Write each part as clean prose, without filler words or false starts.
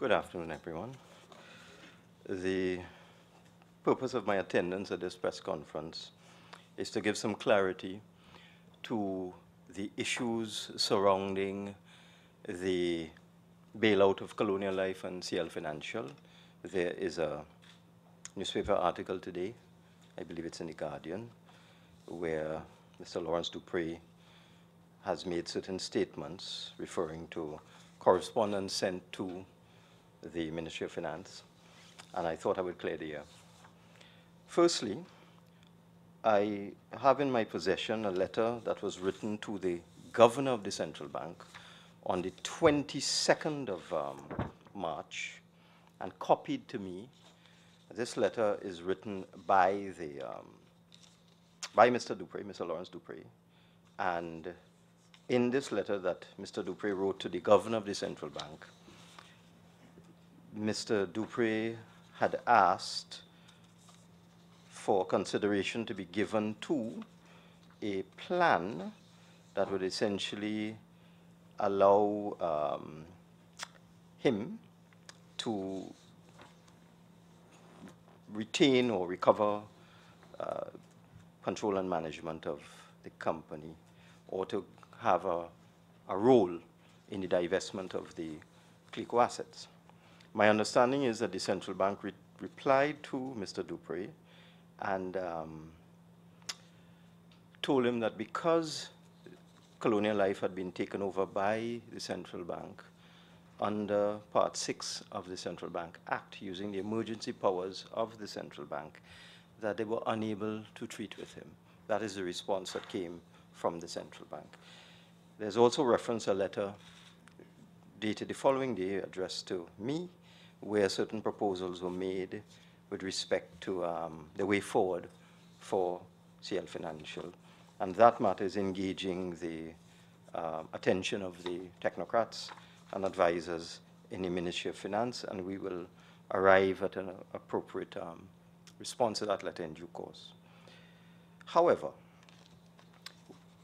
Good afternoon, everyone. The purpose of my attendance at this press conference is to give some clarity to the issues surrounding the bailout of Colonial Life and CL Financial. There is a newspaper article today, I believe it's in The Guardian, where Mr. Lawrence Duprey has made certain statements referring to correspondence sent to the Ministry of Finance, and I thought I would clear the air. Firstly, I have in my possession a letter that was written to the governor of the central bank on the 22nd of March and copied to me. This letter is written by Mr. Duprey, Mr. Lawrence Duprey, and in this letter that Mr. Duprey wrote to the governor of the central bank, Mr. Duprey had asked for consideration to be given to a plan that would essentially allow him to retain or recover control and management of the company, or to have a role in the divestment of the CLICO assets. My understanding is that the central bank replied to Mr. Duprey and told him that because Colonial Life had been taken over by the central bank under Part 6 of the Central Bank Act, using the emergency powers of the central bank, that they were unable to treat with him. That is the response that came from the central bank. There's also reference a letter dated the following day addressed to me, where certain proposals were made with respect to the way forward for CL Financial. And that matter is engaging the attention of the technocrats and advisors in the Ministry of Finance, and we will arrive at an appropriate response to that letter in due course. However,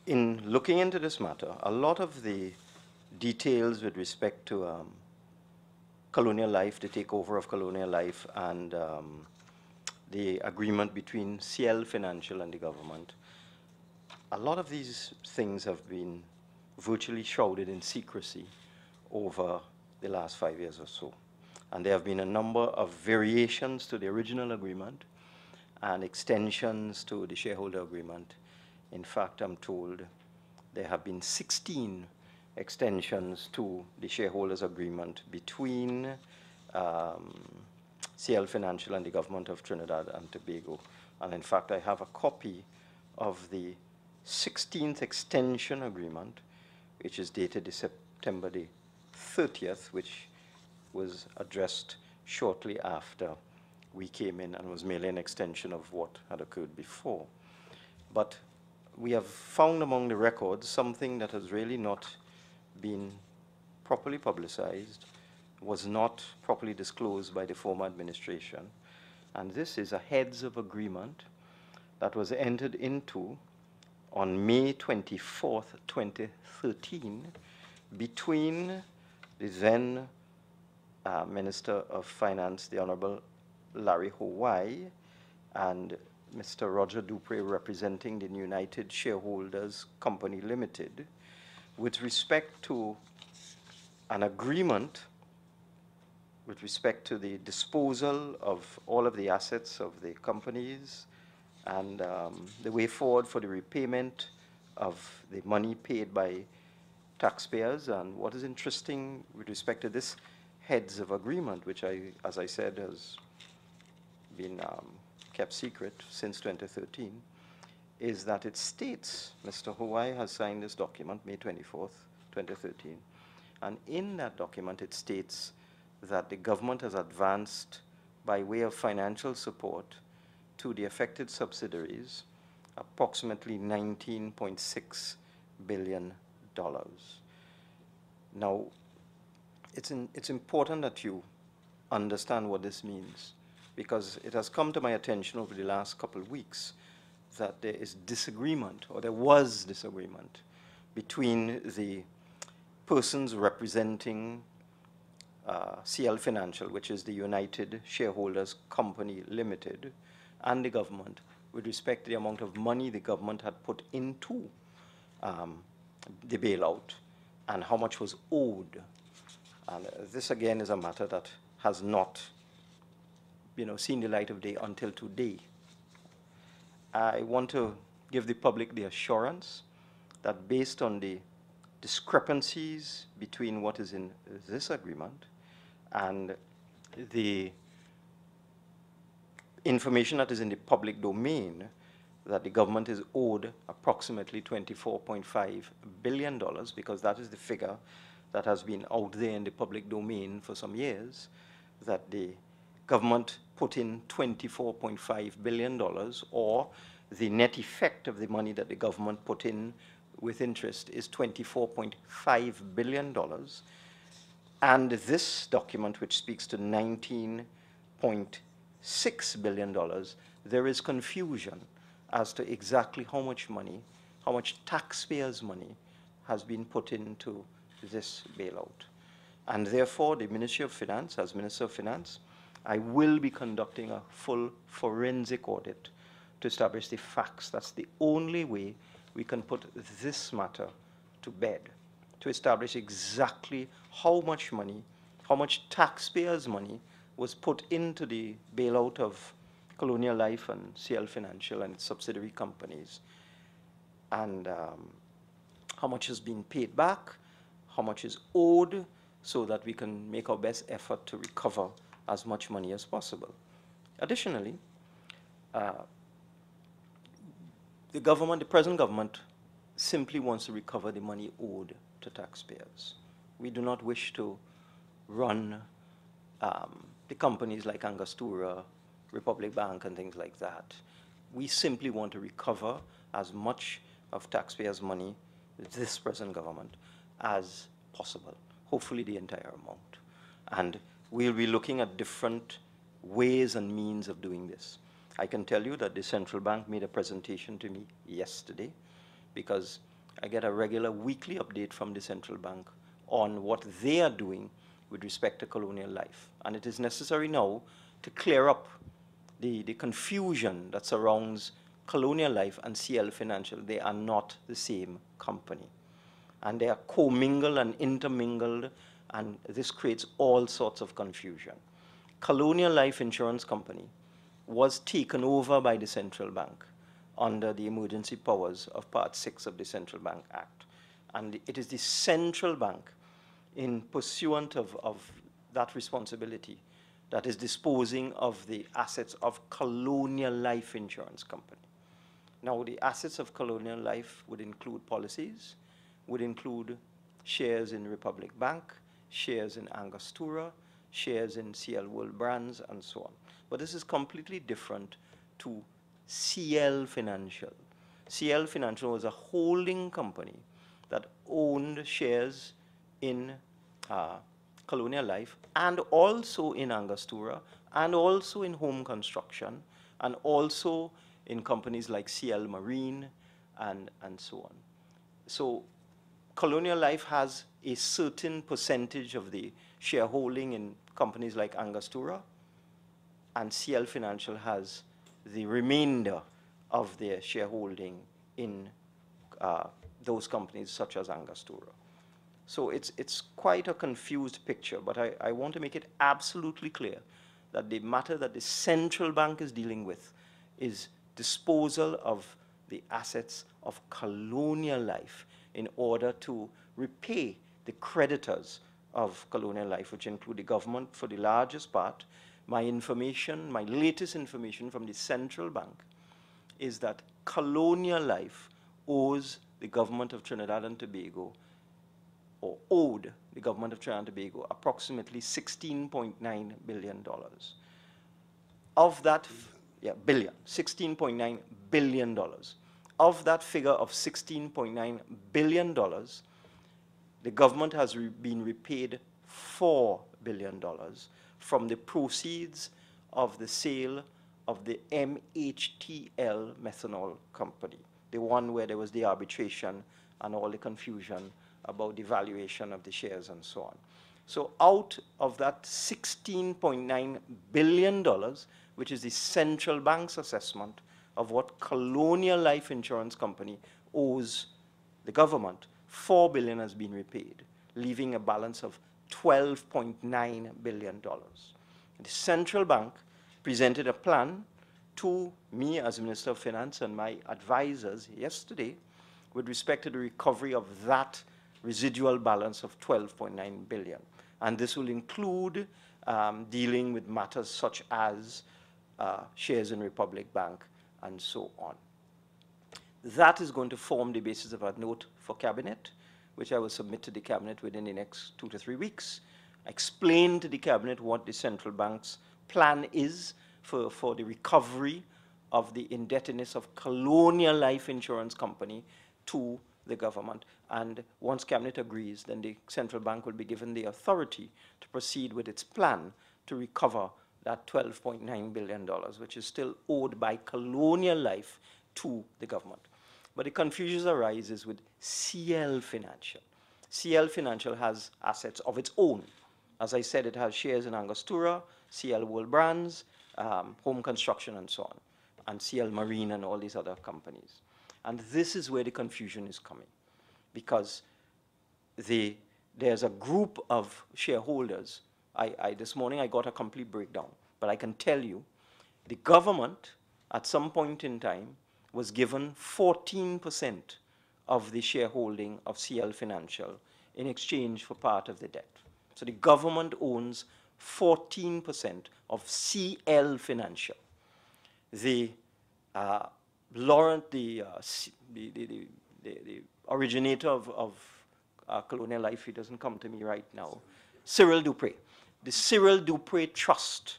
in looking into this matter, a lot of the details with respect to Colonial Life, the takeover of Colonial Life, and the agreement between CL Financial and the government, a lot of these things have been virtually shrouded in secrecy over the last 5 years or so. And there have been a number of variations to the original agreement and extensions to the shareholder agreement. In fact, I'm told there have been 16 extensions to the shareholders agreement between CL Financial and the government of Trinidad and Tobago. And in fact, I have a copy of the 16th extension agreement, which is dated September the 30th, which was addressed shortly after we came in and was merely an extension of what had occurred before. But we have found among the records something that has really not been properly publicized, was not properly disclosed by the former administration. And this is a heads of agreement that was entered into on May 24th, 2013, between the then Minister of Finance, the Honourable Larry Hawaii, and Mr. Roger Duprey, representing the United Shareholders Company Limited, with respect to an agreement with respect to the disposal of all of the assets of the companies and the way forward for the repayment of the money paid by taxpayers. And what is interesting with respect to this heads of agreement, which as I said, has been kept secret since 2013, is that it states, Mr. Hawaii has signed this document, May 24th, 2013, and in that document it states that the government has advanced by way of financial support to the affected subsidiaries approximately $19.6 billion. Now, it's important that you understand what this means, because it has come to my attention over the last couple of weeks that there is disagreement, or there was disagreement, between the persons representing CL Financial, which is the United Shareholders Company Limited, and the government with respect to the amount of money the government had put into the bailout and how much was owed. And this again is a matter that has not seen the light of day until today. I want to give the public the assurance that based on the discrepancies between what is in this agreement and the information that is in the public domain, that the government is owed approximately $24.5 billion, because that is the figure that has been out there in the public domain for some years, that the government put in $24.5 billion, or the net effect of the money that the government put in with interest is $24.5 billion. And this document, which speaks to $19.6 billion, there is confusion as to exactly how much money, how much taxpayers' money has been put into this bailout. And therefore, the Ministry of Finance, as Minister of Finance, I will be conducting a full forensic audit to establish the facts. That's the only way we can put this matter to bed, to establish exactly how much money, how much taxpayers' money was put into the bailout of Colonial Life and CL Financial and its subsidiary companies, and how much has been paid back, how much is owed, so that we can make our best effort to recover as much money as possible. Additionally, the present government simply wants to recover the money owed to taxpayers. We do not wish to run the companies like Angostura, Republic Bank, and things like that. We simply want to recover as much of taxpayers' money, this present government, as possible, hopefully the entire amount. And we'll be looking at different ways and means of doing this. I can tell you that the central bank made a presentation to me yesterday, because I get a regular weekly update from the central bank on what they are doing with respect to Colonial Life. And it is necessary now to clear up the confusion that surrounds Colonial Life and CL Financial. They are not the same company. And they are commingled and intermingled, and this creates all sorts of confusion. Colonial Life Insurance Company was taken over by the central bank under the emergency powers of Part 6 of the Central Bank Act. And it is the central bank, in pursuant of that responsibility, that is disposing of the assets of Colonial Life Insurance Company. Now, the assets of Colonial Life would include policies, would include shares in Republic Bank, shares in Angostura, shares in CL World Brands, and so on. But this is completely different to CL Financial. CL Financial was a holding company that owned shares in Colonial Life, and also in Angostura, and also in home construction, and also in companies like CL Marine, and so on. So Colonial Life has a certain percentage of the shareholding in companies like Angostura, and CL Financial has the remainder of their shareholding in those companies such as Angostura. So it's quite a confused picture, but I want to make it absolutely clear that the matter that the central bank is dealing with is disposal of the assets of Colonial Life in order to repay the creditors of Colonial Life, which include the government for the largest part. My latest information from the central bank is that Colonial Life owes the government of Trinidad and Tobago, or owed the government of Trinidad and Tobago, approximately $16.9 billion. Of that, $16.9 billion. Of that figure of $16.9 billion, the government has been repaid $4 billion from the proceeds of the sale of the MHTL methanol company, the one where there was the arbitration and all the confusion about the valuation of the shares and so on. So out of that $16.9 billion, which is the central bank's assessment of what Colonial Life Insurance Company owes the government, $4 billion has been repaid, leaving a balance of $12.9 billion. The central bank presented a plan to me as Minister of Finance and my advisors yesterday with respect to the recovery of that residual balance of $12.9 billion. And this will include dealing with matters such as shares in Republic Bank and so on. That is going to form the basis of a note for Cabinet, which I will submit to the Cabinet within the next 2 to 3 weeks. Explain to the Cabinet what the central bank's plan is for the recovery of the indebtedness of Colonial Life Insurance Company to the government. And once Cabinet agrees, then the central bank will be given the authority to proceed with its plan to recover that $12.9 billion, which is still owed by Colonial Life to the government. But the confusion arises with CL Financial. CL Financial has assets of its own. As I said, it has shares in Angostura, CL World Brands, Home Construction, and so on, and CL Marine and all these other companies. And this is where the confusion is coming, because there's a group of shareholders. This morning I got a complete breakdown, but I can tell you the government at some point in time was given 14% of the shareholding of CL Financial in exchange for part of the debt. So the government owns 14% of CL Financial. The originator of Colonial Life, he doesn't come to me right now, Cyril Duprey. The Cyril Duprey Trust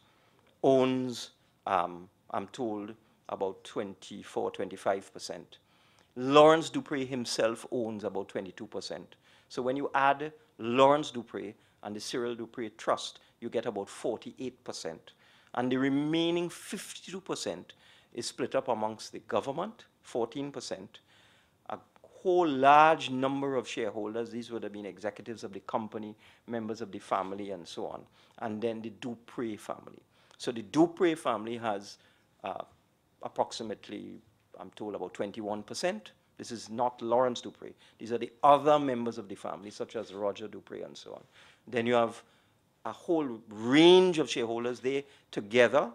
owns, I'm told, about 24, 25%. Lawrence Duprey himself owns about 22%. So when you add Lawrence Duprey and the Cyril Duprey Trust, you get about 48%. And the remaining 52% is split up amongst the government, 14%, a whole large number of shareholders. These would have been executives of the company, members of the family, and so on, and then the Duprey family. So the Duprey family has approximately, I'm told, about 21%. This is not Lawrence Duprey. These are the other members of the family, such as Roger Duprey and so on. Then you have a whole range of shareholders. They together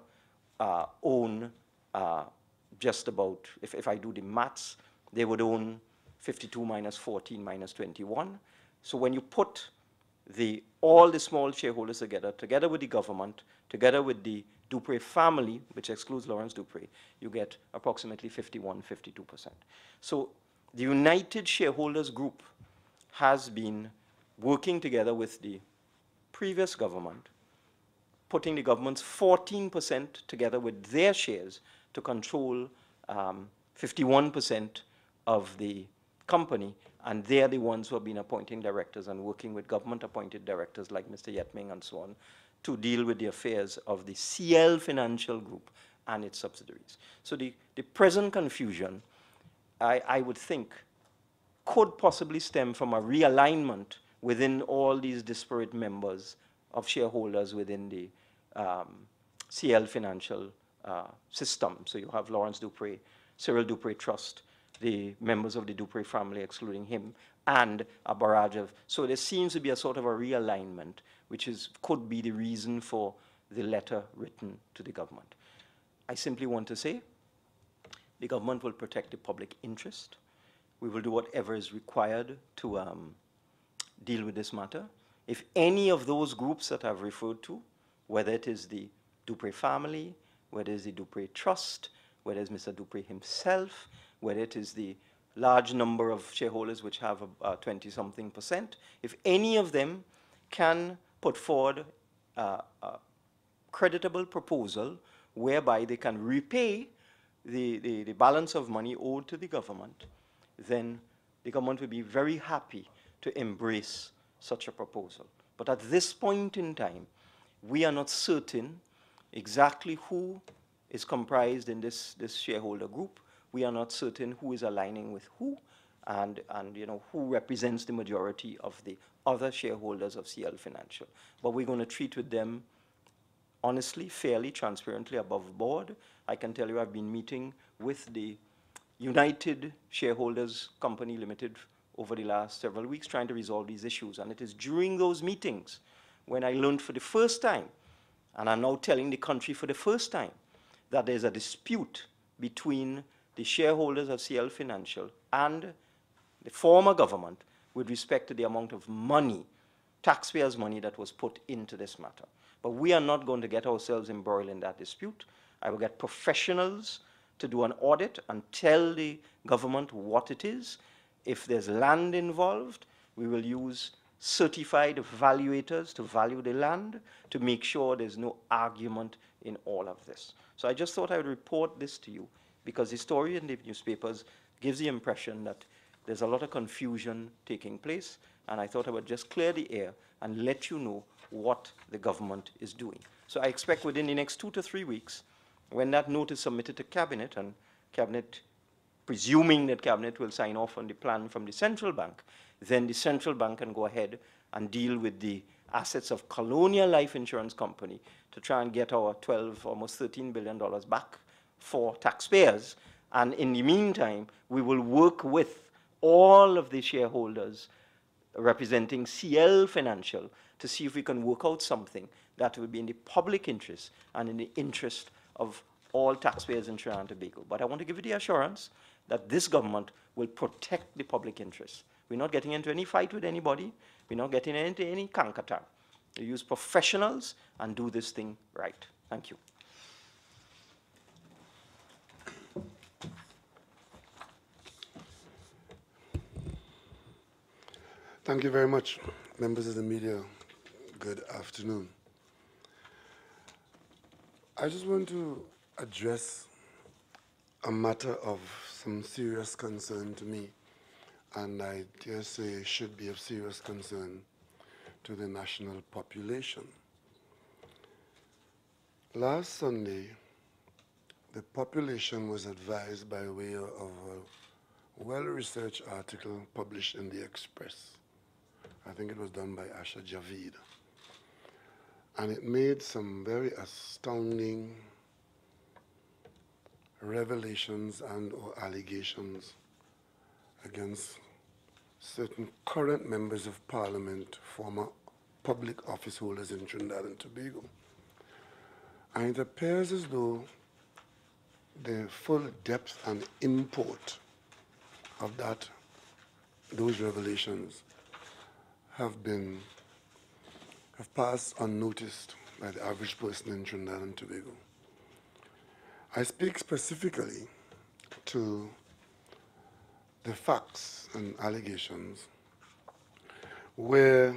own just about, if I do the maths, they would own 52 minus 14 minus 21. So when you put all the small shareholders together with the government, together with the Duprey family, which excludes Lawrence Duprey, you get approximately 51, 52%. So the United Shareholders Group has been working together with the previous government, putting the government's 14% together with their shares to control 51% of the company, and they're the ones who have been appointing directors and working with government-appointed directors like Mr. Yetming and so on to deal with the affairs of the CL Financial Group and its subsidiaries. So the present confusion, I would think, could possibly stem from a realignment within all these disparate members of shareholders within the CL Financial system. So you have Lawrence Duprey, Cyril Duprey Trust, the members of the Duprey family, excluding him, and a barrage of, so there seems to be a sort of a realignment, which could be the reason for the letter written to the government. I simply want to say the government will protect the public interest. We will do whatever is required to deal with this matter. If any of those groups that I've referred to, whether it is the Duprey family, whether it is the Duprey Trust, whether it's Mr. Duprey himself, whether it is the large number of shareholders which have 20-something%, if any of them can put forward a creditable proposal whereby they can repay the balance of money owed to the government, then the government will be very happy to embrace such a proposal. But at this point in time, we are not certain exactly who is comprised in this shareholder group. We are not certain who is aligning with who, and who represents the majority of the other shareholders of CL Financial. But we're going to treat with them honestly, fairly, transparently, above board. I can tell you I've been meeting with the United Shareholders Company Limited over the last several weeks trying to resolve these issues. And it is during those meetings when I learned for the first time, and I'm now telling the country for the first time, that there's a dispute between the shareholders of CL Financial and the former government with respect to the amount of money, taxpayers' money, that was put into this matter. But we are not going to get ourselves embroiled in that dispute. I will get professionals to do an audit and tell the government what it is. If there's land involved, we will use certified evaluators to value the land to make sure there's no argument in all of this. So I just thought I would report this to you because the story in the newspapers gives the impression that there's a lot of confusion taking place, and I thought I would just clear the air and let you know what the government is doing. So I expect within the next 2 to 3 weeks, when that note is submitted to Cabinet, and Cabinet, presuming that Cabinet will sign off on the plan from the central bank, then the central bank can go ahead and deal with the assets of Colonial Life Insurance Company to try and get our $12, almost $13 billion back for taxpayers. And in the meantime, we will work with all of the shareholders representing CL Financial to see if we can work out something that will be in the public interest and in the interest of all taxpayers in Trinidad and Tobago. But I want to give you the assurance that this government will protect the public interest. We're not getting into any fight with anybody. We're not getting into any kankata. We use professionals and do this thing right. Thank you. Thank you very much, members of the media. Good afternoon. I just want to address a matter of some serious concern to me, and I dare say should be of serious concern to the national population. Last Sunday, the population was advised by way of a well-researched article published in the Express. I think it was done by Asha Javid. And it made some very astounding revelations and or allegations against certain current members of parliament, former public office holders in Trinidad and Tobago. And it appears as though the full depth and import of those revelations have passed unnoticed by the average person in Trinidad and Tobago. I speak specifically to the facts and allegations where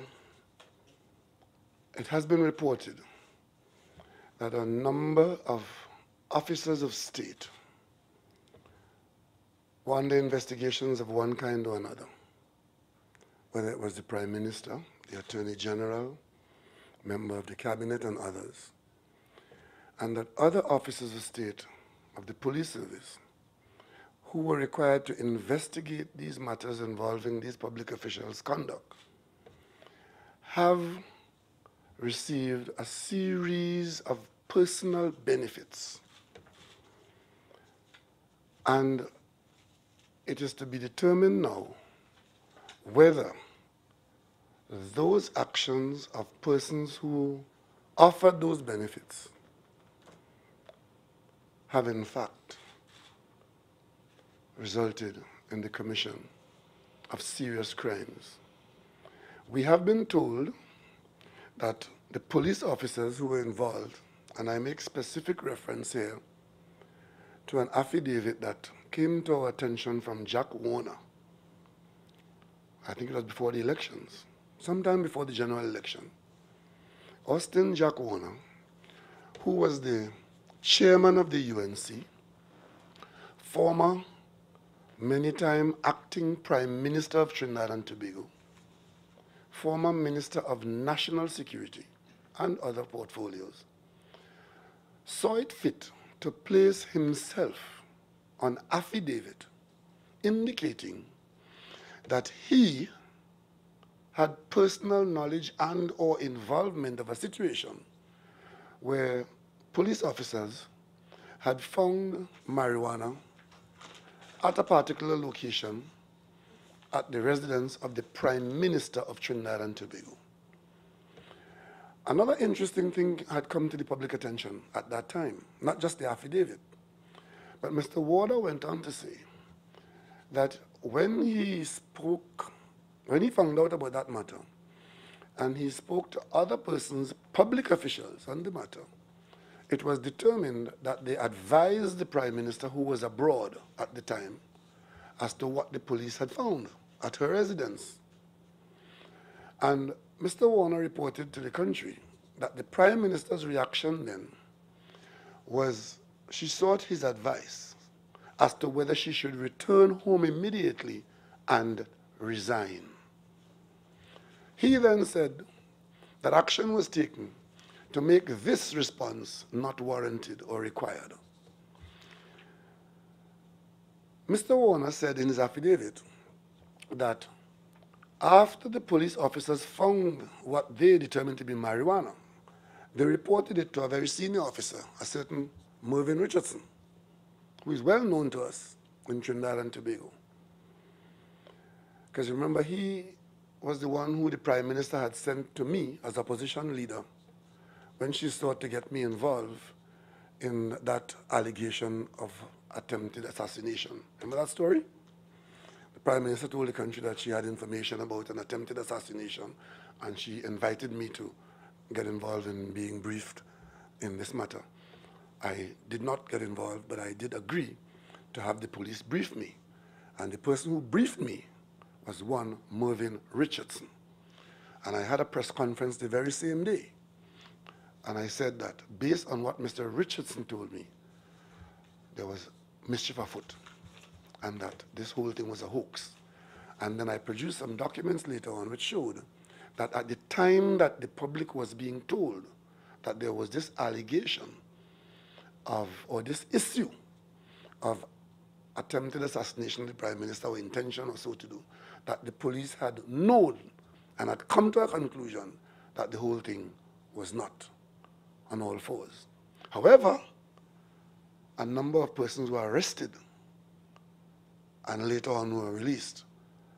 it has been reported that a number of officers of state were under investigations of one kind or another, whether it was the Prime Minister, the Attorney General, member of the Cabinet, and others, and that other officers of state of the police service who were required to investigate these matters involving these public officials' conduct have received a series of personal benefits. And it is to be determined now whether those actions of persons who offered those benefits have in fact resulted in the commission of serious crimes. We have been told that the police officers who were involved, and I make specific reference here to an affidavit that came to our attention from Jack Warner, I think it was before the elections, sometime before the general election. Austin Jack Warner, who was the chairman of the UNC, former many-time acting Prime Minister of Trinidad and Tobago, former Minister of National Security and other portfolios, saw it fit to place himself on affidavit indicating that he had personal knowledge and or involvement of a situation where police officers had found marijuana at a particular location at the residence of the Prime Minister of Trinidad and Tobago. Another interesting thing had come to the public attention at that time, not just the affidavit, but Mr. Warder went on to say that when he found out about that matter, and he spoke to other persons, public officials on the matter, it was determined that they advised the Prime Minister, who was abroad at the time, as to what the police had found at her residence. And Mr. Warner reported to the country that the Prime Minister's reaction then was she sought his advice as to whether she should return home immediately and resign. He then said that action was taken to make this response not warranted or required. Mr. Warner said in his affidavit that after the police officers found what they determined to be marijuana, they reported it to a very senior officer, a certain Mervyn Richardson, who is well known to us in Trinidad and Tobago. Because remember, he was the one who the Prime Minister had sent to me as opposition leader when she sought to get me involved in that allegation of attempted assassination. Remember that story? The Prime Minister told the country that she had information about an attempted assassination, and she invited me to get involved in being briefed in this matter. I did not get involved, but I did agree to have the police brief me. And the person who briefed me was one Mervyn Richardson. And I had a press conference the very same day. And I said that based on what Mr. Richardson told me, there was mischief afoot, and that this whole thing was a hoax. And then I produced some documents later on which showed that at the time that the public was being told that there was this allegation of, or this issue of attempted assassination of the Prime Minister, or intention or so to do, that the police had known and had come to a conclusion that the whole thing was not on all fours. However, a number of persons were arrested and later on were released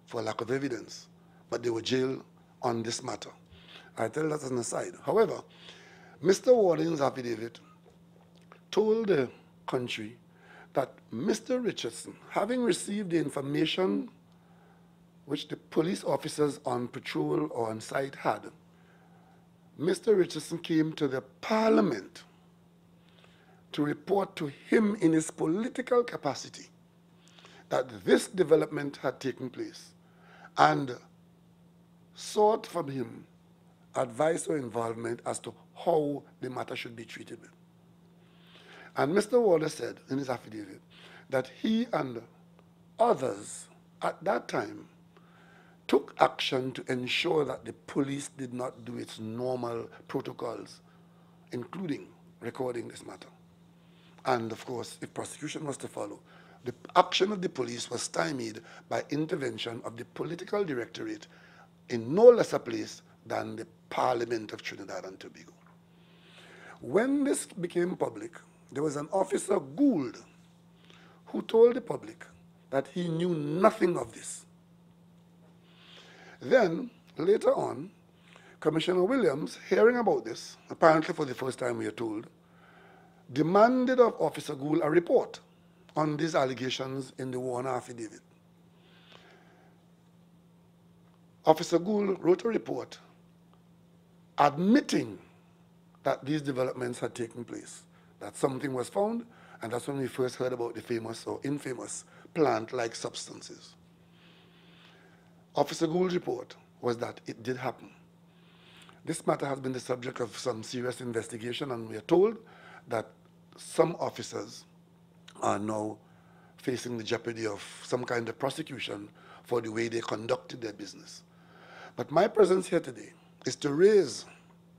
for lack of evidence, but they were jailed on this matter. I tell that as an aside. However, Mr. Warden's affidavit told the country that Mr. Richardson, having received the information which the police officers on patrol or on site had, Mr. Richardson came to the Parliament to report to him in his political capacity that this development had taken place, and sought from him advice or involvement as to how the matter should be treated with. And Mr. Waller said in his affidavit that he and others at that time took action to ensure that the police did not do its normal protocols, including recording this matter. And of course, if prosecution was to follow, the action of the police was stymied by intervention of the political directorate in no less a place than the Parliament of Trinidad and Tobago. When this became public, there was an officer, Gould, who told the public that he knew nothing of this. Then, later on, Commissioner Williams, hearing about this, apparently for the first time we are told, demanded of Officer Gould a report on these allegations in the Warner affidavit. Officer Gould wrote a report admitting that these developments had taken place, that something was found, and that's when we first heard about the famous or infamous plant-like substances. Officer Gould's report was that it did happen. This matter has been the subject of some serious investigation, and we are told that some officers are now facing the jeopardy of some kind of prosecution for the way they conducted their business. But my presence here today is to raise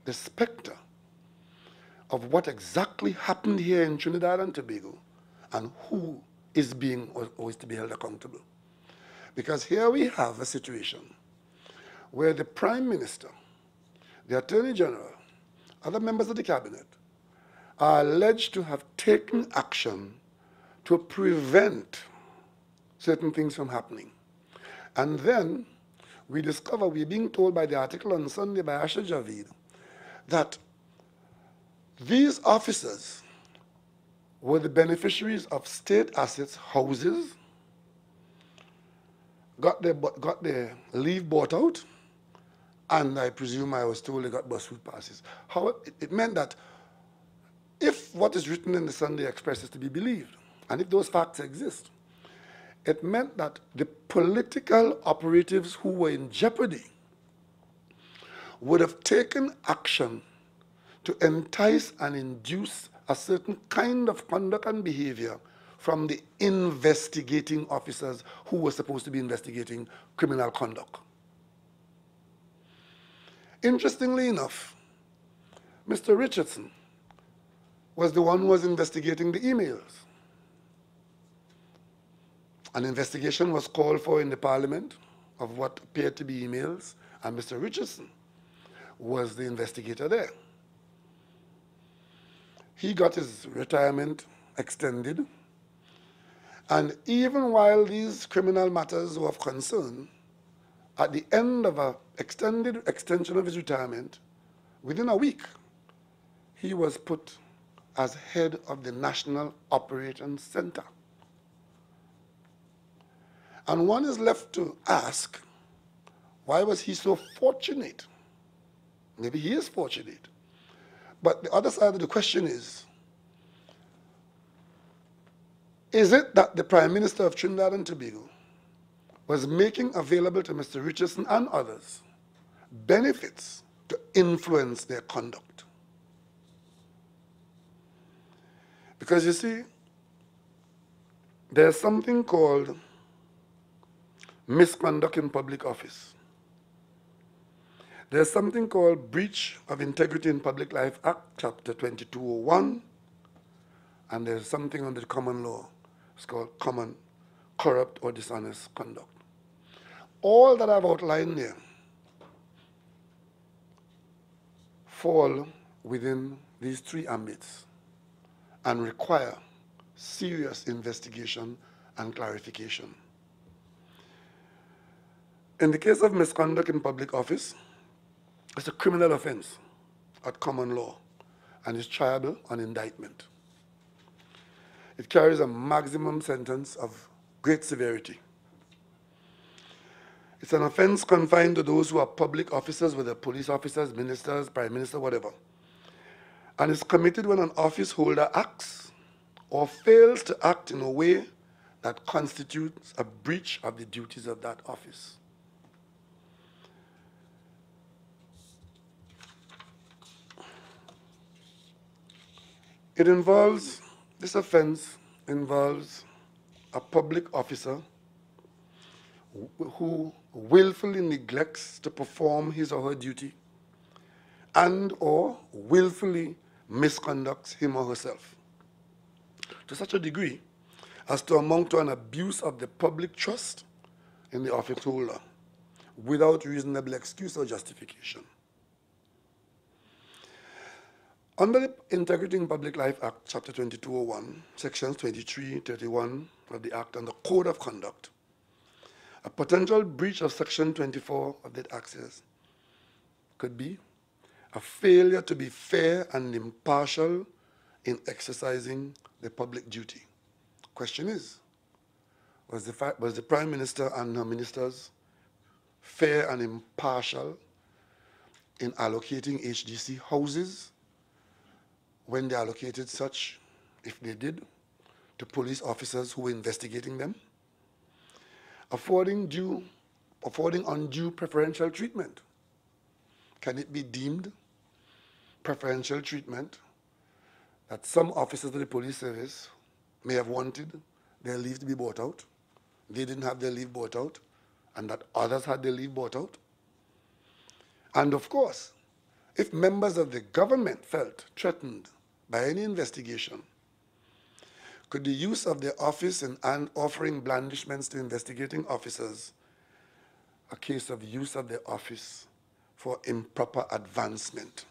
the specter of what exactly happened here in Trinidad and Tobago and who is being or is to be held accountable. Because here we have a situation where the Prime Minister, the Attorney General, other members of the Cabinet are alleged to have taken action to prevent certain things from happening. And then we discover, we're being told by the article on Sunday by Asha Javid, that these officers were the beneficiaries of state assets, houses, got their leave bought out, and I presume I was told they got bus route passes. How it meant that if what is written in the Sunday Express is to be believed, and if those facts exist, it meant that the political operatives who were in jeopardy would have taken action to entice and induce a certain kind of conduct and behavior from the investigating officers who were supposed to be investigating criminal conduct. Interestingly enough, Mr. Richardson was the one who was investigating the emails. An investigation was called for in the Parliament of what appeared to be emails, and Mr. Richardson was the investigator there. He got his retirement extended, and even while these criminal matters were of concern, at the end of an extension of his retirement, within a week, he was put as head of the National Operations Center. And one is left to ask, why was he so fortunate? Maybe he is fortunate. But the other side of the question is it that the Prime Minister of Trinidad and Tobago was making available to Mr. Richardson and others benefits to influence their conduct? Because you see, there's something called misconduct in public office. There's something called Breach of Integrity in Public Life Act, Chapter 2201, and there's something under the common law. It's called common, corrupt, or dishonest conduct. All that I've outlined here fall within these three ambits and require serious investigation and clarification. In the case of misconduct in public office, it's a criminal offense at common law and is triable on indictment. It carries a maximum sentence of great severity. It's an offense confined to those who are public officers, whether police officers, ministers, prime minister, whatever. And it's committed when an office holder acts or fails to act in a way that constitutes a breach of the duties of that office. This offense involves a public officer who willfully neglects to perform his or her duty and or willfully misconducts him or herself to such a degree as to amount to an abuse of the public trust in the office holder without reasonable excuse or justification. Under the Integrity in Public Life Act, Chapter 2201, Sections 23, 31 of the Act and the Code of Conduct, a potential breach of Section 24 of that Act could be a failure to be fair and impartial in exercising the public duty. Question is, was the Prime Minister and her ministers fair and impartial in allocating HDC houses when they allocated such, if they did, to police officers who were investigating them? Affording undue preferential treatment. Can it be deemed preferential treatment that some officers of the police service may have wanted their leave to be bought out, they didn't have their leave bought out, and that others had their leave bought out? And of course, if members of the government felt threatened by any investigation, could the use of their office and offering blandishments to investigating officers a case of use of their office for improper advancement.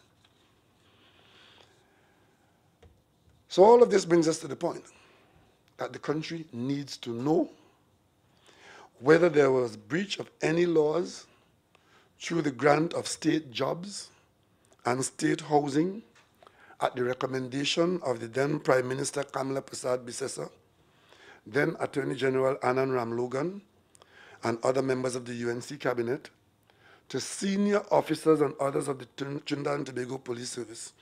So all of this brings us to the point that the country needs to know whether there was breach of any laws through the grant of state jobs and state housing at the recommendation of the then Prime Minister Kamala Prasad Bisesa, then Attorney General Anand Ramlogan, and other members of the UNC cabinet, to senior officers and others of the Trinidad and Tobago Police Service,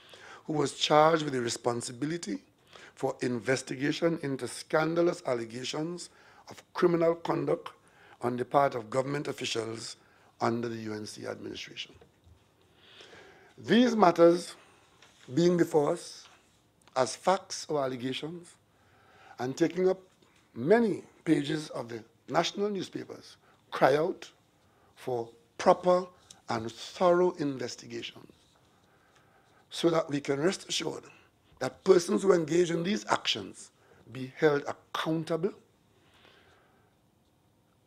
who was charged with the responsibility for investigation into scandalous allegations of criminal conduct on the part of government officials under the UNC administration. These matters being before us as facts or allegations and taking up many pages of the national newspapers, cry out for proper and thorough investigations so that we can rest assured that persons who engage in these actions be held accountable,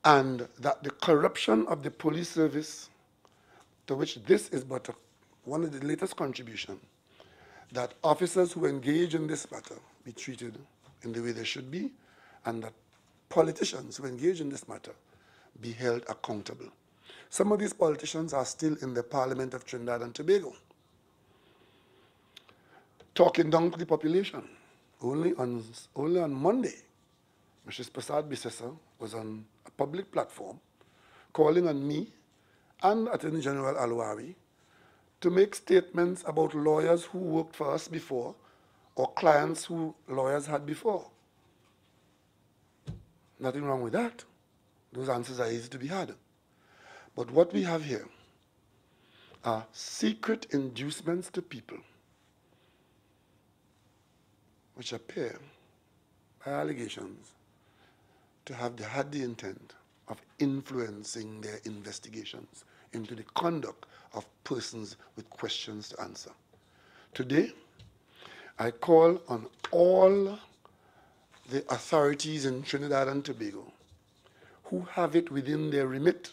and that the corruption of the police service, to which this is but one of the latest contributions, that officers who engage in this matter be treated in the way they should be, and that politicians who engage in this matter be held accountable. Some of these politicians are still in the Parliament of Trinidad and Tobago, talking down to the population. Only on Monday, Mrs. Prasad Bisesa was on a public platform calling on me and Attorney General Alwari to make statements about lawyers who worked for us before or clients who lawyers had before. Nothing wrong with that. Those answers are easy to be had. But what we have here are secret inducements to people which appear, by allegations, to have had the intent of influencing their investigations into the conduct of persons with questions to answer. Today, I call on all the authorities in Trinidad and Tobago who have it within their remit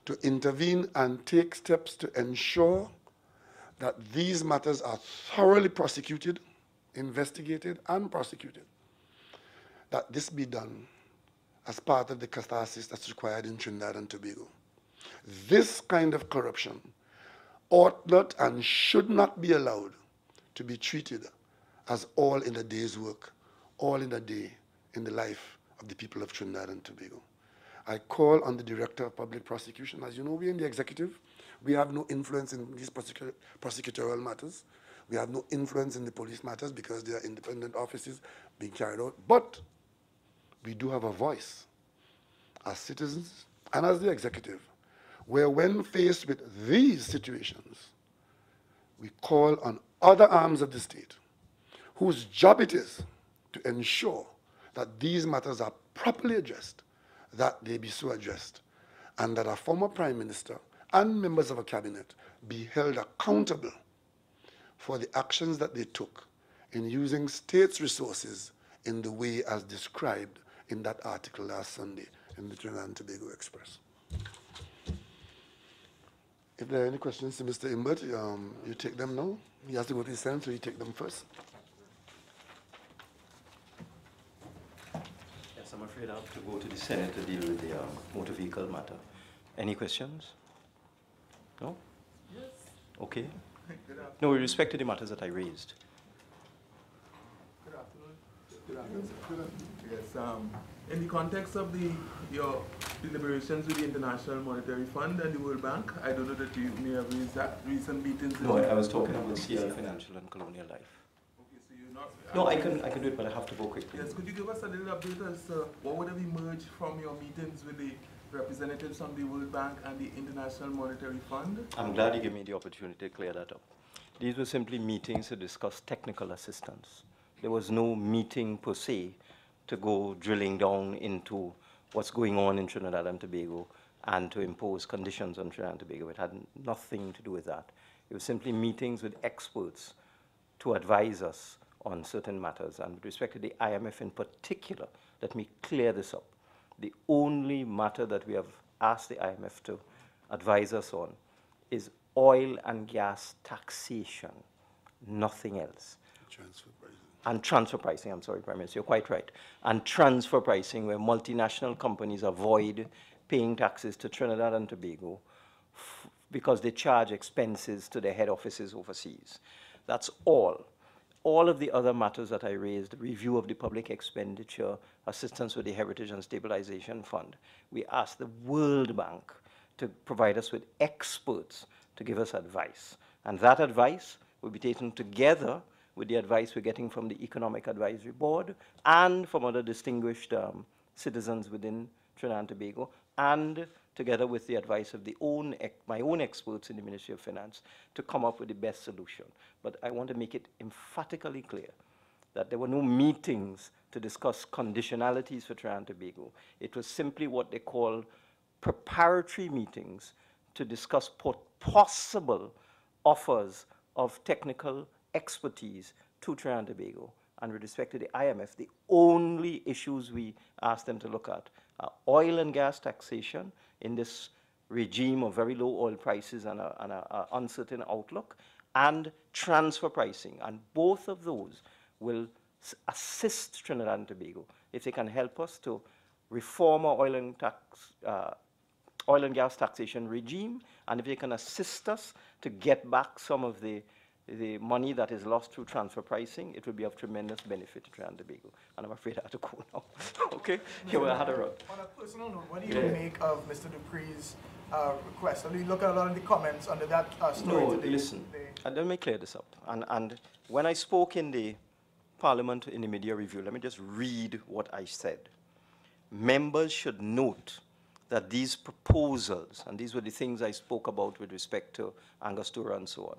to intervene and take steps to ensure that these matters are thoroughly prosecuted, investigated, and prosecuted. That this be done as part of the catharsis that's required in Trinidad and Tobago. This kind of corruption ought not and should not be allowed to be treated as all in a day's work, all in a day in the life of the people of Trinidad and Tobago. I call on the Director of Public Prosecution. As you know, we're in the executive. We have no influence in these prosecutorial matters. We have no influence in the police matters because they are independent offices being carried out. But we do have a voice as citizens and as the executive, where when faced with these situations, we call on other arms of the state whose job it is to ensure that these matters are properly addressed, that they be so addressed, and that a former Prime Minister and members of a cabinet be held accountable for the actions that they took in using state's resources in the way as described in that article last Sunday in the Trinidad and Tobago Express. If there are any questions to Mr. Imbert, you take them now. He has to go to the Senate, so you take them first. Yes, I'm afraid I have to go to the Senate to deal with the motor vehicle matter. Any questions? No? Yes. Okay. No, with respect to the matters that I raised. Good afternoon. Good afternoon. Good afternoon. Yes. In the context of your deliberations with the International Monetary Fund and the World Bank, I don't know that you may have raised that recent meetings. No, I was talking about CL Financial and Colonial Life. Okay, so you're not. No, I can do it, but I have to go quickly. Yes. Could you give us a little update as to what would have emerged from your meetings with the representatives from the World Bank and the International Monetary Fund? I'm glad you gave me the opportunity to clear that up. These were simply meetings to discuss technical assistance. There was no meeting per se to go drilling down into what's going on in Trinidad and Tobago and to impose conditions on Trinidad and Tobago. It had nothing to do with that. It was simply meetings with experts to advise us on certain matters. And with respect to the IMF in particular, let me clear this up. The only matter that we have asked the IMF to advise us on is oil and gas taxation, nothing else. Transfer pricing. And transfer pricing, I'm sorry, Prime Minister, you're quite right. And transfer pricing, where multinational companies avoid paying taxes to Trinidad and Tobago because they charge expenses to their head offices overseas. That's all. All of the other matters that I raised, review of the public expenditure, assistance with the Heritage and Stabilization Fund, we asked the World Bank to provide us with experts to give us advice. And that advice will be taken together with the advice we're getting from the Economic Advisory Board and from other distinguished citizens within Trinidad and Tobago, and together with the advice of my own experts in the Ministry of Finance to come up with the best solution. But I want to make it emphatically clear that there were no meetings to discuss conditionalities for Trinidad and Tobago. It was simply what they call preparatory meetings to discuss possible offers of technical expertise to Trinidad and Tobago. And with respect to the IMF, the only issues we asked them to look at are oil and gas taxation in this regime of very low oil prices and an uncertain outlook, and transfer pricing. And both of those will assist Trinidad and Tobago if they can help us to reform our oil and gas taxation regime, and if they can assist us to get back some of the money that is lost through transfer pricing, it will be of tremendous benefit to Trinidad and Tobago. And I'm afraid I have to go now. Okay? Here we had a run. On a personal note, what do you make of Mr. Duprey's request? And we look at a lot of the comments under that story No, today. listen, let me clear this up. And when I spoke in the Parliament in the media review, let me just read what I said. Members should note that these proposals, and these were the things I spoke about with respect to Angostura and so on,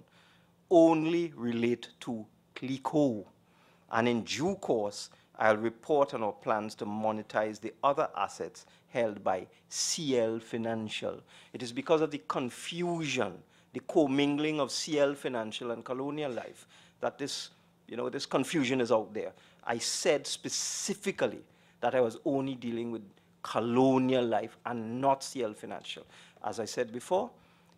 only relate to CLICO. And in due course, I'll report on our plans to monetize the other assets held by CL Financial. It is because of the confusion, the commingling of CL Financial and Colonial Life, that this confusion is out there. I said specifically that I was only dealing with Colonial Life and not CL Financial. As I said before,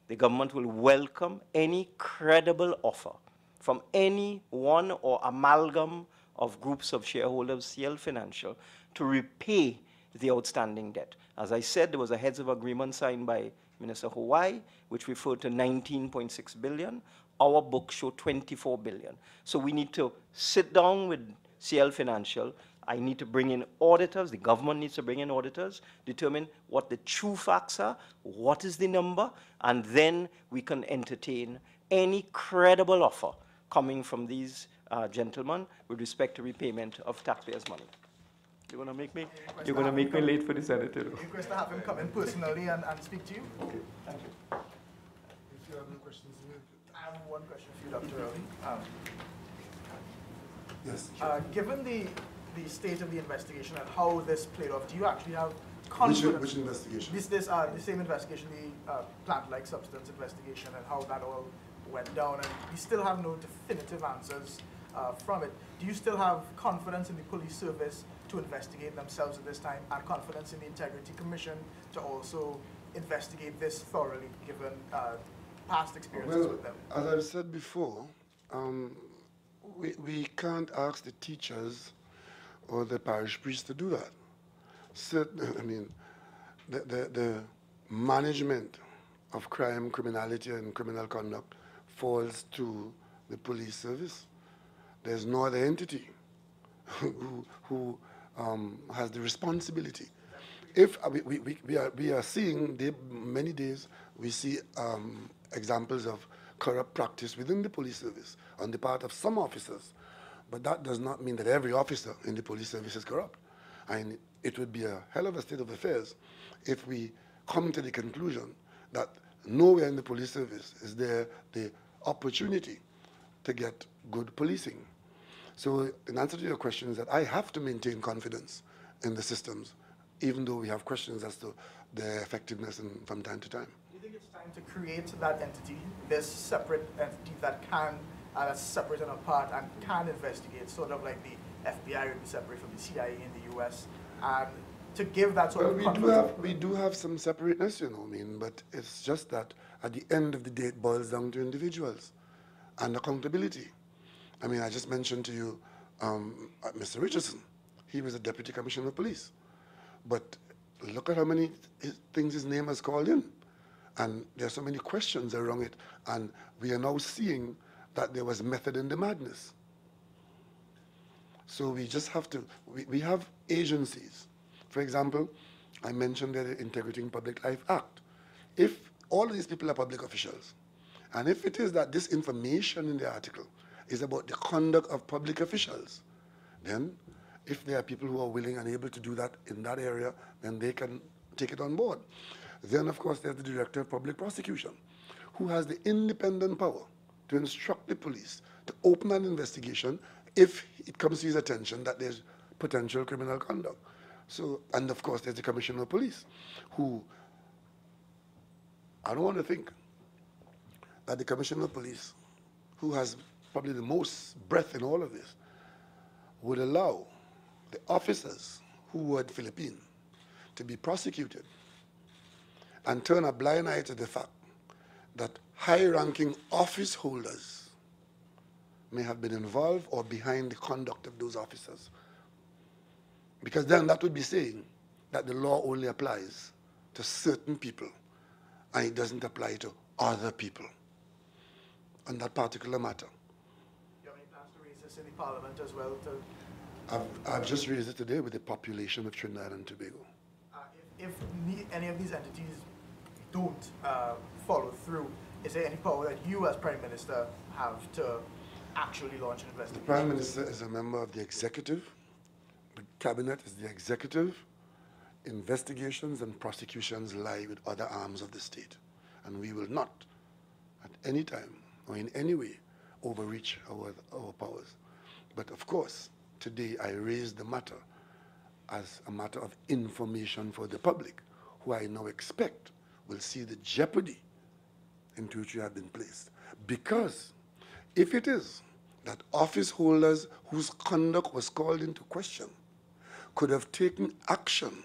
the government will welcome any credible offer from any one or amalgam of groups of shareholders, CL Financial, to repay the outstanding debt. As I said, there was a heads of agreement signed by Minister Rowley, which referred to 19.6 billion. Our books show 24 billion. So we need to sit down with CL Financial. I need to bring in auditors, the government needs to bring in auditors, determine what the true facts are, what is the number, and then we can entertain any credible offer coming from these gentlemen with respect to repayment of taxpayers' money. You're going to make me late for the senator. Request to have him come in personally and speak to you. Okay, thank you. If you have no questions, I have one question for you, Dr. Rowley. yes. Given the state of the investigation and how this played off, do you actually have confidence? Which investigation? The same investigation, the plant-like substance investigation, and how that all went down, and we still have no definitive answers from it. Do you still have confidence in the police service to investigate themselves at this time, and confidence in the Integrity Commission to also investigate this thoroughly, given past experiences with them? As I've said before, we can't ask the teachers or the parish priest to do that. I mean, the management of crime, criminality, and criminal conduct falls to the police service. There's no other entity who has the responsibility. If we are seeing many days, we see examples of corrupt practice within the police service on the part of some officers. But that does not mean that every officer in the police service is corrupt. And it would be a hell of a state of affairs if we come to the conclusion that nowhere in the police service is there the opportunity to get good policing. So in answer to your question is that I have to maintain confidence in the systems, even though we have questions as to their effectiveness from time to time. Do you think it's time to create that entity, this separate entity that can, that's separate and apart and can investigate, sort of like the FBI would be separate from the CIA in the US, and to give that sort Well, of comfort? we do have some separateness, you know, I mean, but it's just that at the end of the day, it boils down to individuals and accountability. I mean, I just mentioned to you Mr. Richardson. He was a deputy commissioner of police. But look at how many things his name has called in. And there are so many questions around it. And we are now seeing that there was method in the madness. So we just have to, we have agencies. For example, I mentioned the Integrity in Public Life Act. If all of these people are public officials, and if it is that this information in the article is about the conduct of public officials, then if there are people who are willing and able to do that in that area, then they can take it on board. Then, of course, there's the Director of Public Prosecution, who has the independent power to instruct the police to open an investigation if it comes to his attention that there's potential criminal conduct. So, and of course, there's the Commissioner of Police, who, I don't want to think that the Commissioner of Police, who has probably the most breadth in all of this, would allow the officers who were in the Philippines to be prosecuted and turn a blind eye to the fact that high-ranking office holders may have been involved or behind the conduct of those officers. Because then that would be saying that the law only applies to certain people and it doesn't apply to other people on that particular matter. Do you have any plans to raise this in the Parliament as well? I've just raised it today with the population of Trinidad and Tobago. If any of these entities don't follow through, is there any power that you as Prime Minister have to actually launch an investigation? The Prime Minister is a member of the executive. The Cabinet is the executive. Investigations and prosecutions lie with other arms of the state. And we will not, at any time or in any way, overreach our powers. But of course, today I raised the matter as a matter of information for the public, who I now expect will see the jeopardy into which you have been placed. Because if it is that office holders whose conduct was called into question could have taken action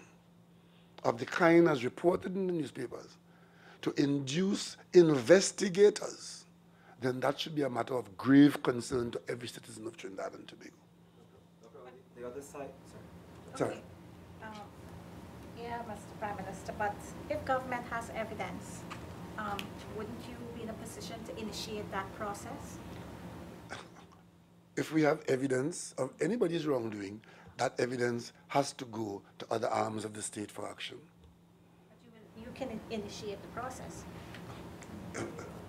of the kind as reported in the newspapers to induce investigators, then that should be a matter of grave concern to every citizen of Trinidad and Tobago. The other side, Sorry. Okay. Yeah, Mr. Prime Minister, but if government has evidence, wouldn't you be in a position to initiate that process? If we have evidence of anybody's wrongdoing, that evidence has to go to other arms of the state for action. But you can initiate the process.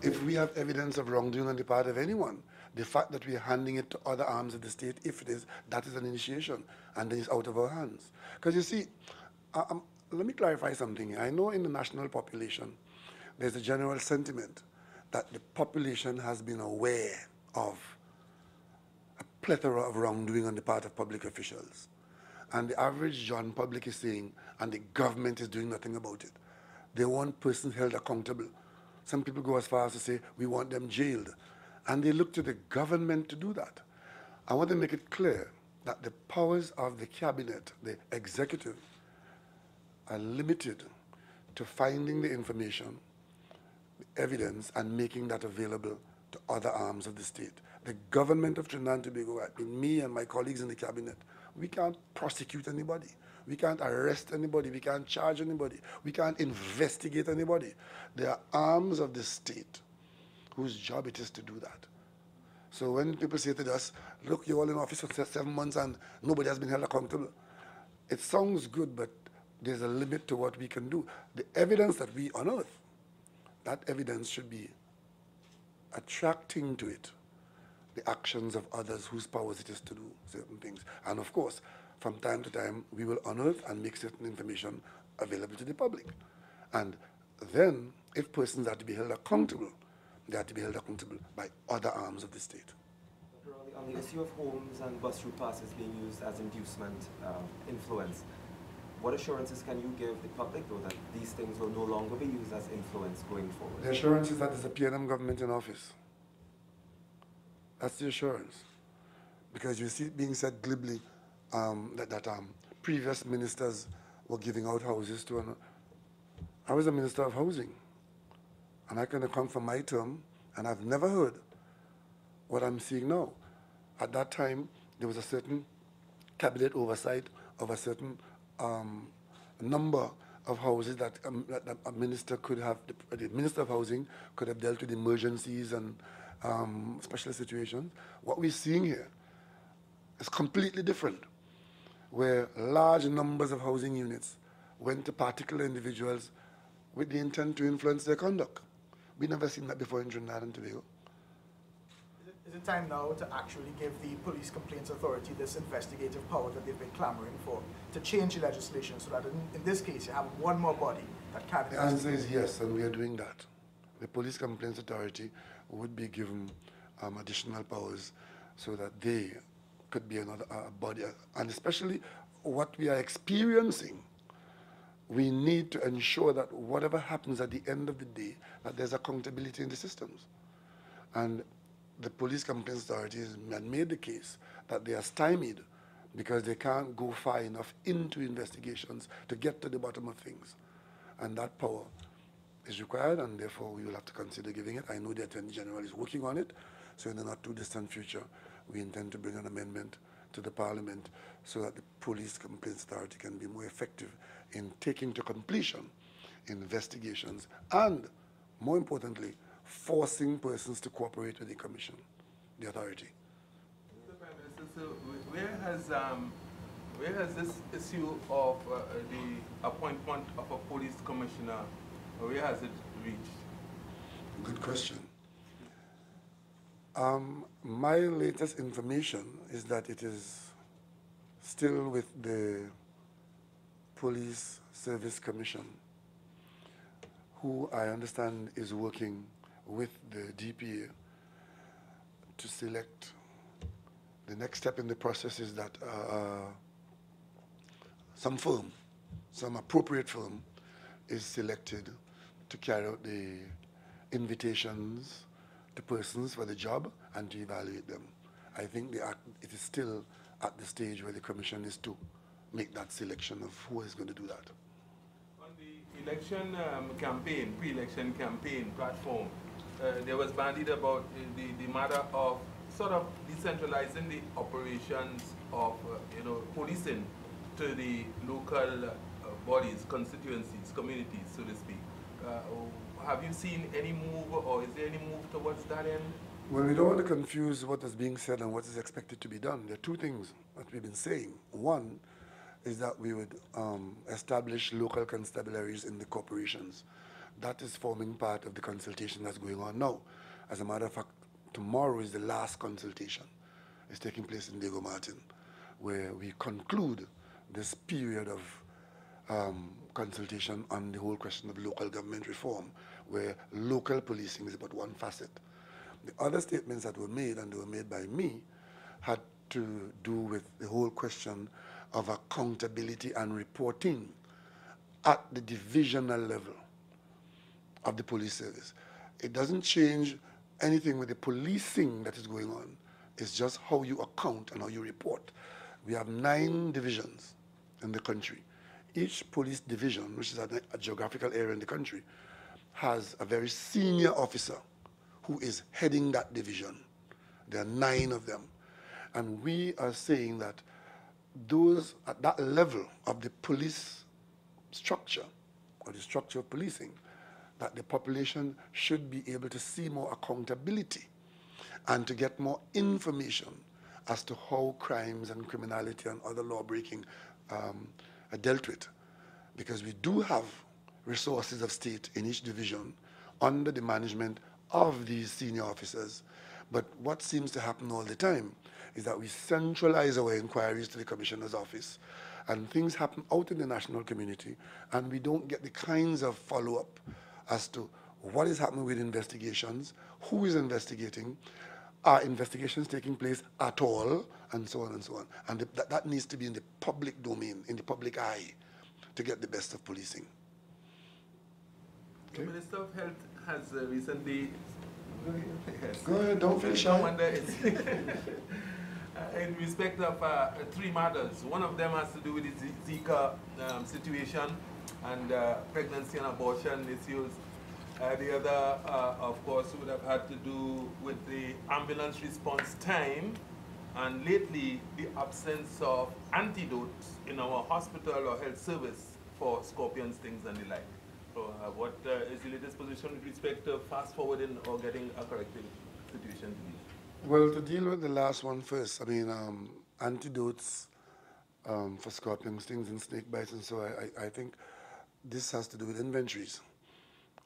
If we have evidence of wrongdoing on the part of anyone, the fact that we are handing it to other arms of the state, if it is, that is an initiation, and then it's out of our hands. Because you see, let me clarify something. I know in the national population, there's a general sentiment that the population has been aware of a plethora of wrongdoing on the part of public officials. And the average John public is saying, and the government is doing nothing about it. They want persons held accountable. Some people go as far as to say, we want them jailed. And they look to the government to do that. I want to make it clear that the powers of the cabinet, the executive, are limited to finding the information, the evidence, and making that available to other arms of the state. The government of Trinidad and Tobago, I mean, me and my colleagues in the cabinet, we can't prosecute anybody. We can't arrest anybody. We can't charge anybody. We can't investigate anybody. There are arms of the state whose job it is to do that. So when people say to us, look, you're all in office for 7 months and nobody has been held accountable, it sounds good, but there's a limit to what we can do. The evidence that we unearth, that evidence should be attracting to it the actions of others whose powers it is to do certain things. And of course, from time to time, we will unearth and make certain information available to the public. And then, if persons are to be held accountable, they are to be held accountable by other arms of the state. Dr. Rowley, on the issue of homes and bus route passes being used as inducement influence, what assurances can you give the public, though, that these things will no longer be used as influence going forward? The assurance is that there's a PNM government in office. That's the assurance. Because you see it being said glibly that previous ministers were giving out houses to another. I was a Minister of Housing, and I can come from my term, and I've never heard what I'm seeing now. At that time, there was a certain cabinet oversight of a certain number of houses that a minister could have, the Minister of Housing could have dealt with emergencies and special situations. What we're seeing here is completely different, where large numbers of housing units went to particular individuals with the intent to influence their conduct. We've never seen that before in Trinidad and Tobago. Is it time now to actually give the Police Complaints Authority this investigative power that they've been clamoring for, to change the legislation so that in this case you have one more body that can The answer is yes, and we are doing that. The Police Complaints Authority would be given additional powers so that they could be another body, and especially what we are experiencing, we need to ensure that whatever happens at the end of the day, that there's accountability in the systems. And the Police Complaints Authority has made the case that they are stymied because they can't go far enough into investigations to get to the bottom of things. And that power is required, and therefore we will have to consider giving it. I know the Attorney General is working on it, so in the not too distant future, we intend to bring an amendment to the Parliament so that the Police Complaints Authority can be more effective in taking to completion investigations and, more importantly, forcing persons to cooperate with the Commission, the authority. Mr. Prime Minister, so where has this issue of the appointment of a police commissioner, where has it reached? Good question. My latest information is that it is still with the Police Service Commission, who I understand is working with the DPA to select. The next step in the process is that some firm, some appropriate firm, is selected to carry out the invitations to persons for the job and to evaluate them. I think it is still at the stage where the Commission is to make that selection of who is going to do that. On the election campaign, pre-election campaign platform, there was bandied about the matter of sort of decentralizing the operations of policing to the local bodies, constituencies, communities, so to speak. Have you seen any move, or is there any move towards that end? Well, we don't want to confuse what is being said and what is expected to be done. There are two things that we've been saying. One is that we would establish local constabularies in the corporations. That is forming part of the consultation that's going on now. As a matter of fact, tomorrow is the last consultation. It's taking place in Diego Martin, where we conclude this period of consultation on the whole question of local government reform, where local policing is but one facet. The other statements that were made, and they were made by me, had to do with the whole question of accountability and reporting at the divisional level of the police service. It doesn't change anything with the policing that is going on. It's just how you account and how you report. We have 9 divisions in the country. Each police division, which is a geographical area in the country, has a very senior officer who is heading that division. There are 9 of them. And we are saying that those at that level of the police structure, or the structure of policing, that the population should be able to see more accountability and to get more information as to how crimes and criminality and other law-breaking are dealt with. Because we do have resources of state in each division under the management of these senior officers. But what seems to happen all the time is that we centralize our inquiries to the Commissioner's office, and things happen out in the national community, and we don't get the kinds of follow-up as to what is happening with investigations, who is investigating, are investigations taking place at all, and so on and so on. And that needs to be in the public domain, in the public eye, to get the best of policing. Okay. The Minister of Health has recently... Go ahead, don't feel shy. in respect of 3 matters. One of them has to do with the Zika situation and pregnancy and abortion issues. The other, of course, would have had to do with the ambulance response time, and lately the absence of antidotes in our hospital or health service for scorpion stings and the like. So what is the latest position with respect to fast forwarding or getting a corrective situation to be? Well, to deal with the last one first, I mean, antidotes for scorpion stings and snake bites, and so I think this has to do with inventories.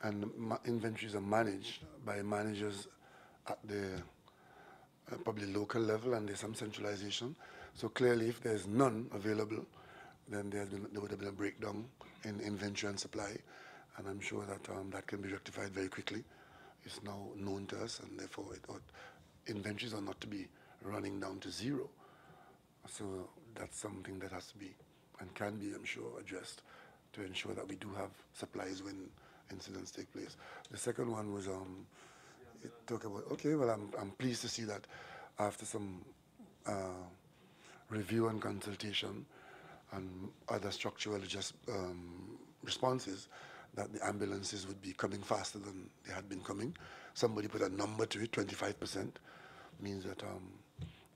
And inventories are managed by managers at the probably local level, and there's some centralization. So clearly, if there's none available, then there would have been a breakdown in inventory and supply, and I'm sure that that can be rectified very quickly. It's now known to us, and therefore inventories are not to be running down to 0. So that's something that has to be and can be, I'm sure, addressed to ensure that we do have supplies when incidents take place. The second one was it talk about, okay, well, I'm pleased to see that after some review and consultation and other structural responses, that the ambulances would be coming faster than they had been coming. Somebody put a number to it, 25%, means that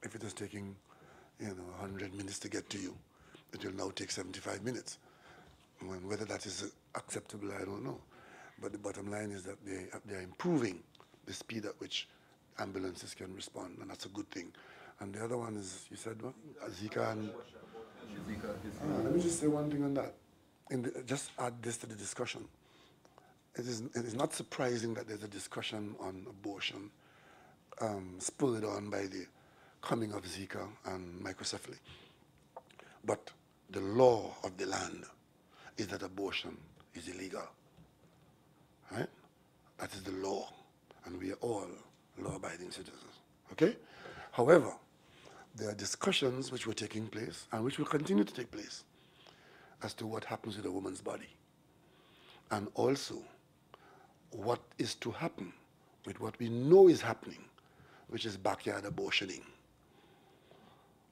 if it is taking 100 minutes to get to you, it will now take 75 minutes. And whether that is acceptable, I don't know. But the bottom line is that they are improving the speed at which ambulances can respond, and that's a good thing. And the other one is, you said what? Zika and... let me just say one thing on that. Just add this to the discussion. It is not surprising that there's a discussion on abortion spurred on by the coming of Zika and microcephaly. But the law of the land is that abortion is illegal. Right? That is the law. And we are all law-abiding citizens. Okay? However, there are discussions which were taking place and which will continue to take place as to what happens with a woman's body. And also what is to happen with what we know is happening, which is backyard abortioning.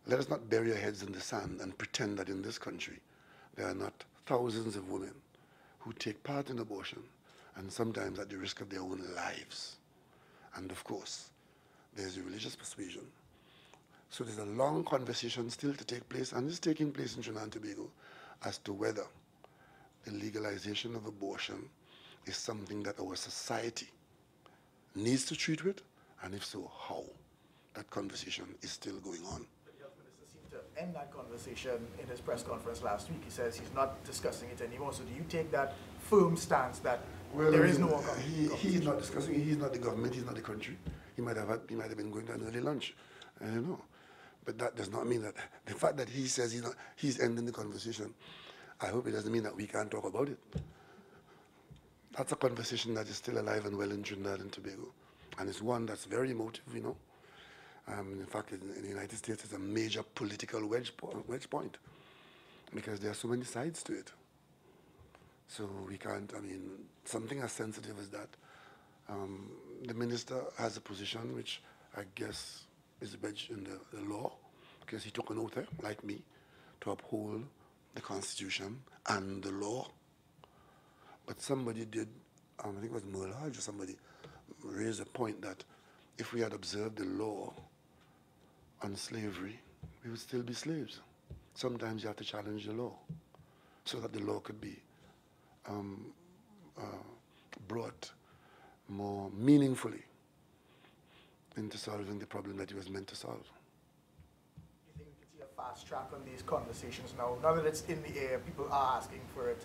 Let us not bury our heads in the sand and pretend that in this country there are not thousands of women who take part in abortion, and sometimes at the risk of their own lives. And of course, there's a religious persuasion. So there's a long conversation still to take place, and it's taking place in Trinidad and Tobago, as to whether the legalization of abortion is something that our society needs to treat with, and if so, how. That conversation is still going on. The health minister seemed to end that conversation in his press conference last week. He says he's not discussing it anymore. So do you take that firm stance that there is no more conversation? He's not discussing it. He's not the government. He's not the country. He might have been going to an early lunch. I don't know. But that does not mean that the fact that he says he's ending the conversation, I hope it doesn't mean that we can't talk about it. That's a conversation that is still alive and well in Trinidad and Tobago. And it's one that's very emotive, in fact, in the United States, it's a major political wedge point because there are so many sides to it. So we can't, something as sensitive as that. The minister has a position which I guess is wedged in the law, because he took an oath, like me, to uphold the Constitution and the law. But somebody did, I think it was Merlage or somebody, raised a point that if we had observed the law on slavery, we would still be slaves. Sometimes you have to challenge the law so that the law could be brought more meaningfully into solving the problem that it was meant to solve. Do you think we can see a fast track on these conversations now? Now that it's in the air, people are asking for it.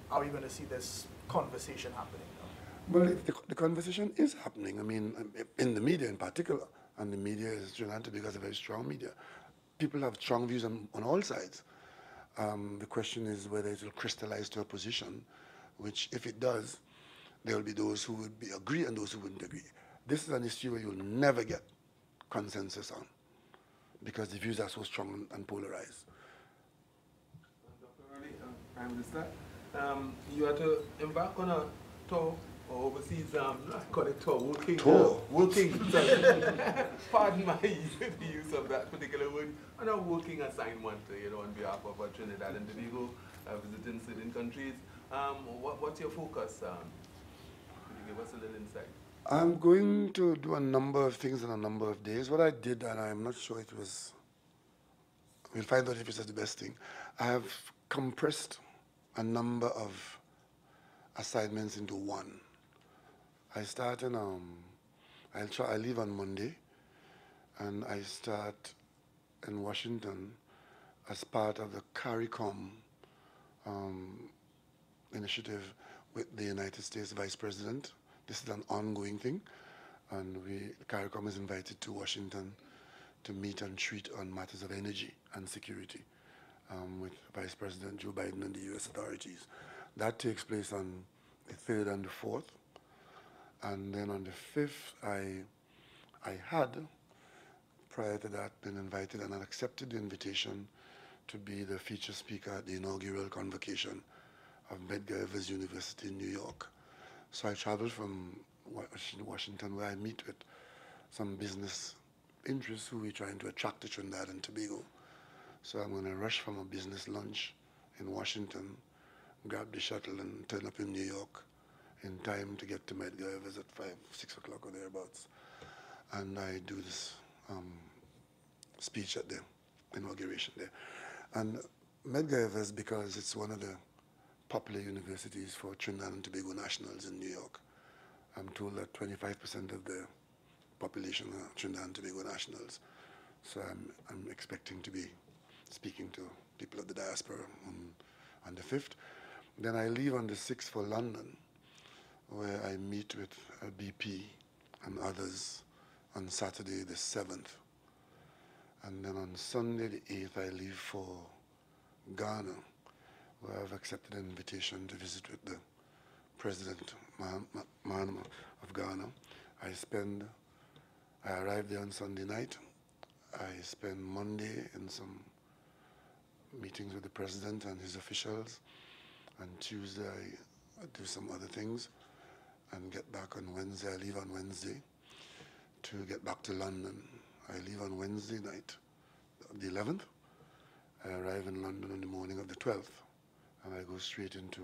How are you going to see this conversation happening now? Well, the conversation is happening. In the media in particular, and the media is Trinidad and Tobago has a very strong media. People have strong views on all sides. The question is whether it will crystallize to a position, which if it does, there will be those who would agree and those who wouldn't agree. This is an issue where you'll never get consensus on, because the views are so strong and polarized. Dr. Rowley, Prime Minister, you are to embark on a tour or overseas, I call it tour, working. Tour? Working. Pardon my use of that particular word. On a working assignment, on behalf of Trinidad and Tobago, visiting certain countries. What's your focus? Could you give us a little insight? I'm going to do a number of things in a number of days. What I did, and I'm not sure it was, we'll find out if it's the best thing. I have compressed a number of assignments into one. I start in, I leave on Monday, and I start in Washington as part of the CARICOM initiative with the United States Vice President. This is an ongoing thing, and CARICOM is invited to Washington to meet and treat on matters of energy and security with Vice President Joe Biden and the U.S. authorities. That takes place on the 3rd and the 4th. And then on the 5th, I had, prior to that, been invited and accepted the invitation to be the feature speaker at the inaugural convocation of Medgar Evers University in New York. So I traveled from Washington, where I meet with some business interests who we're trying to attract to Trinidad and Tobago. So I'm going to rush from a business lunch in Washington, grab the shuttle and turn up in New York in time to get to Medgar Evers at 5, 6 o'clock or thereabouts. And I do this speech at the inauguration there. And Medgar Evers, because it's one of the popular universities for Trinidad and Tobago nationals in New York. I'm told that 25% of the population are Trinidad and Tobago nationals. So I'm expecting to be speaking to people of the diaspora on the 5th. Then I leave on the 6th for London, where I meet with BP and others on Saturday the 7th. And then on Sunday the 8th, I leave for Ghana, where I've accepted an invitation to visit with the President Mahama of Ghana. I arrived there on Sunday night. I spend Monday in some meetings with the President and his officials. And Tuesday I do some other things and get back on Wednesday. I leave on Wednesday to get back to London. I leave on Wednesday night, the 11th. I arrive in London on the morning of the 12th. And I go straight into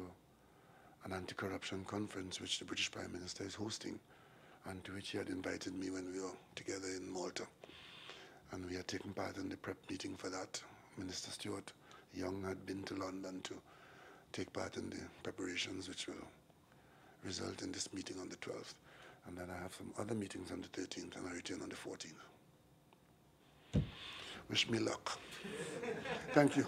an anti-corruption conference which the British Prime Minister is hosting, and to which he had invited me when we were together in Malta. And we had taken part in the prep meeting for that. Minister Stuart Young had been to London to take part in the preparations which will result in this meeting on the 12th. And then I have some other meetings on the 13th, and I return on the 14th. Wish me luck. Thank you.